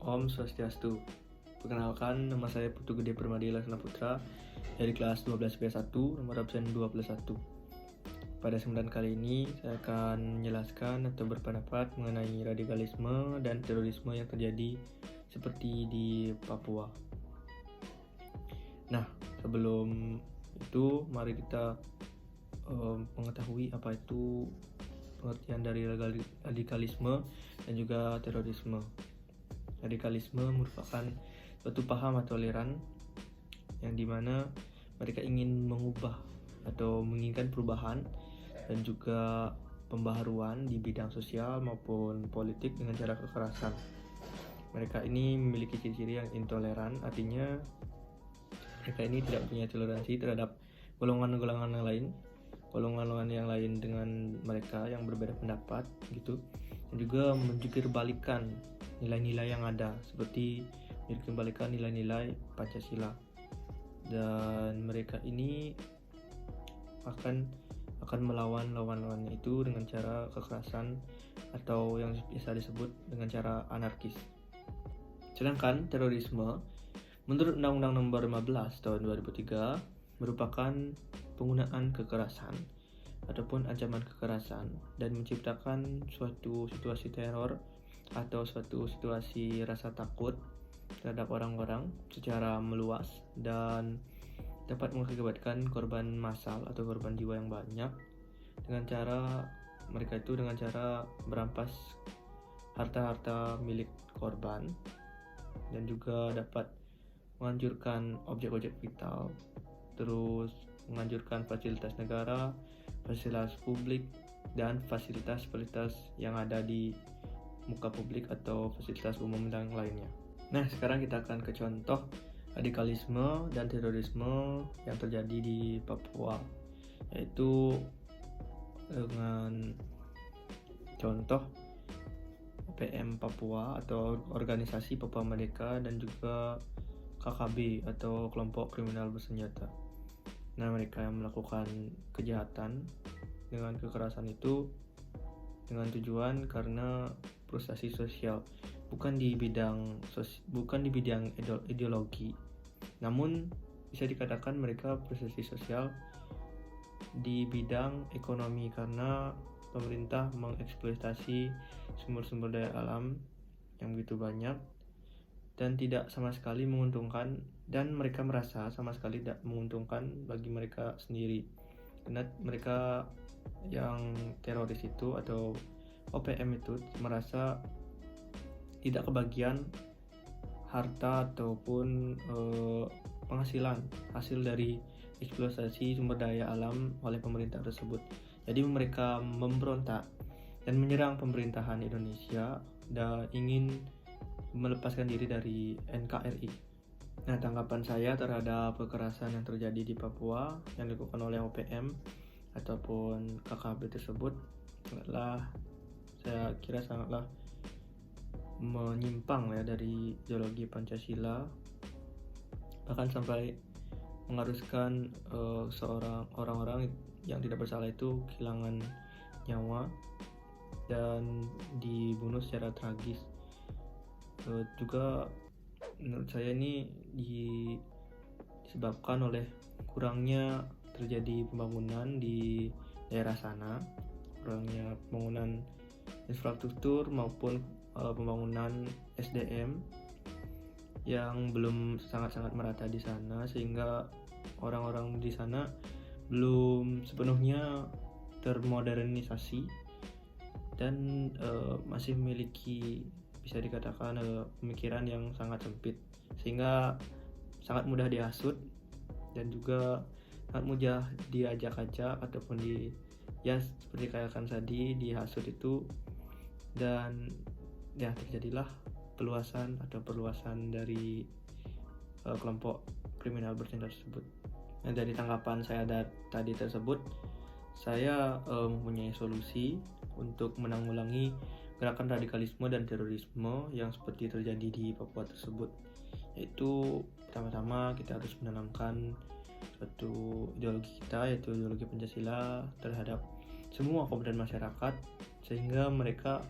Om Swastiastu. Perkenalkan, nama saya Putu Gede Permadi Laksana Putra dari kelas 12 B1, nomor absen 21. Pada kesempatan kali ini, saya akan menjelaskan atau berpendapat mengenai radikalisme dan terorisme yang terjadi seperti di Papua. Nah, sebelum itu, mari kita mengetahui apa itu pengertian dari radikalisme dan juga terorisme. Radikalisme merupakan suatu paham atau aliran yang dimana mereka ingin mengubah atau menginginkan perubahan dan juga pembaharuan di bidang sosial maupun politik dengan cara kekerasan. Mereka ini memiliki ciri-ciri yang intoleran, artinya mereka ini tidak punya toleransi terhadap golongan-golongan yang lain dengan mereka yang berbeda pendapat gitu, dan juga menjungkir balikan nilai-nilai yang ada, seperti menjungkir balikan nilai-nilai Pancasila. Dan mereka ini akan melawan lawan-lawannya itu dengan cara kekerasan atau yang biasa disebut dengan cara anarkis. Sedangkan terorisme menurut Undang-Undang Nomor 15 Tahun 2003 merupakan penggunaan kekerasan ataupun ancaman kekerasan dan menciptakan suatu situasi teror atau suatu situasi rasa takut terhadap orang-orang secara meluas dan dapat mengakibatkan korban massal atau korban jiwa yang banyak dengan cara merampas harta-harta milik korban dan juga dapat menghancurkan objek-objek vital, terus menghancurkan fasilitas negara, fasilitas publik, dan fasilitas-fasilitas yang ada di muka publik atau fasilitas umum dan lainnya. Nah, sekarang kita akan ke contoh radikalisme dan terorisme yang terjadi di Papua, yaitu dengan contoh OPM Papua atau Organisasi Papua Merdeka dan juga KKB atau Kelompok Kriminal Bersenjata. Nah, mereka yang melakukan kejahatan dengan kekerasan itu dengan tujuan karena frustasi sosial, bukan di bidang ideologi, namun bisa dikatakan mereka frustasi sosial di bidang ekonomi karena pemerintah mengeksploitasi sumber-sumber daya alam yang begitu banyak dan tidak sama sekali menguntungkan, dan mereka merasa sama sekali tidak menguntungkan bagi mereka sendiri, karena mereka yang teroris itu atau OPM itu merasa tidak kebagian harta ataupun penghasilan hasil dari eksploitasi sumber daya alam oleh pemerintah tersebut. Jadi mereka memberontak dan menyerang pemerintahan Indonesia dan ingin melepaskan diri dari NKRI. Nah, tanggapan saya terhadap kekerasan yang terjadi di Papua yang dilakukan oleh OPM ataupun KKB tersebut saya kira sangatlah menyimpang ya dari ideologi Pancasila, bahkan sampai mengharuskan orang-orang yang tidak bersalah itu kehilangan nyawa dan dibunuh secara tragis. Juga menurut saya ini disebabkan oleh kurangnya terjadi pembangunan di daerah sana, kurangnya pembangunan infrastruktur maupun pembangunan SDM yang belum sangat-sangat merata di sana, sehingga orang-orang di sana belum sepenuhnya termodernisasi dan masih memiliki, bisa dikatakan, pemikiran yang sangat sempit, sehingga sangat mudah dihasut dan juga sangat mudah diajak-ajak ataupun seperti katakan tadi, dihasut itu, dan ya terjadilah perluasan dari kelompok kriminal bersenjata tersebut. Nah, dari tanggapan saya tadi tersebut, saya mempunyai solusi untuk menanggulangi gerakan radikalisme dan terorisme yang seperti terjadi di Papua tersebut, yaitu pertama-tama kita harus menanamkan suatu ideologi kita, yaitu ideologi Pancasila, terhadap semua komponen masyarakat, sehingga mereka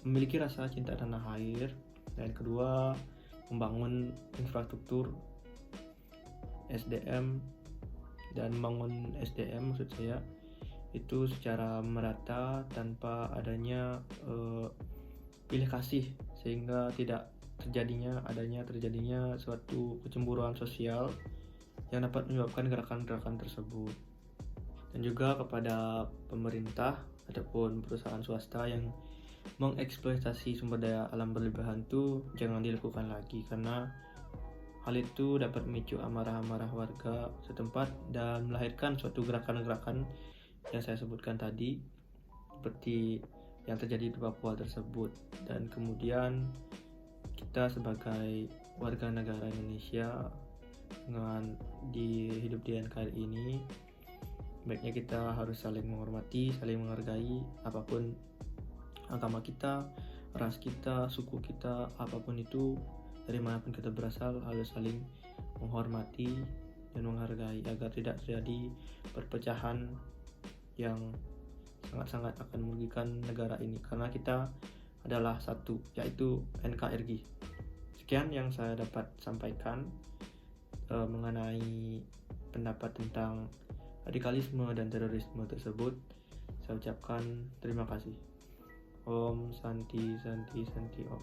memiliki rasa cinta tanah air Dan kedua, membangun infrastruktur SDM, dan membangun SDM maksud saya itu secara merata tanpa adanya pilih kasih, sehingga tidak terjadinya suatu kecemburuan sosial yang dapat menyebabkan gerakan-gerakan tersebut. Dan juga kepada pemerintah ataupun perusahaan swasta yang mengeksploitasi sumber daya alam berlebihan itu jangan dilakukan lagi, karena hal itu dapat memicu amarah-amarah warga setempat dan melahirkan suatu gerakan-gerakan yang saya sebutkan tadi, seperti yang terjadi di Papua tersebut. Dan kemudian kita sebagai warga negara Indonesia dengan hidup di NKRI ini, baiknya kita harus saling menghormati, saling menghargai apapun agama kita, ras kita, suku kita, apapun itu, dari manapun kita berasal, harus saling menghormati dan menghargai agar tidak terjadi perpecahan yang sangat-sangat akan merugikan negara ini, karena kita adalah satu, yaitu NKRI. Sekian yang saya dapat sampaikan mengenai pendapat tentang radikalisme dan terorisme tersebut. Saya ucapkan terima kasih. Om Santi Santi Santi Om.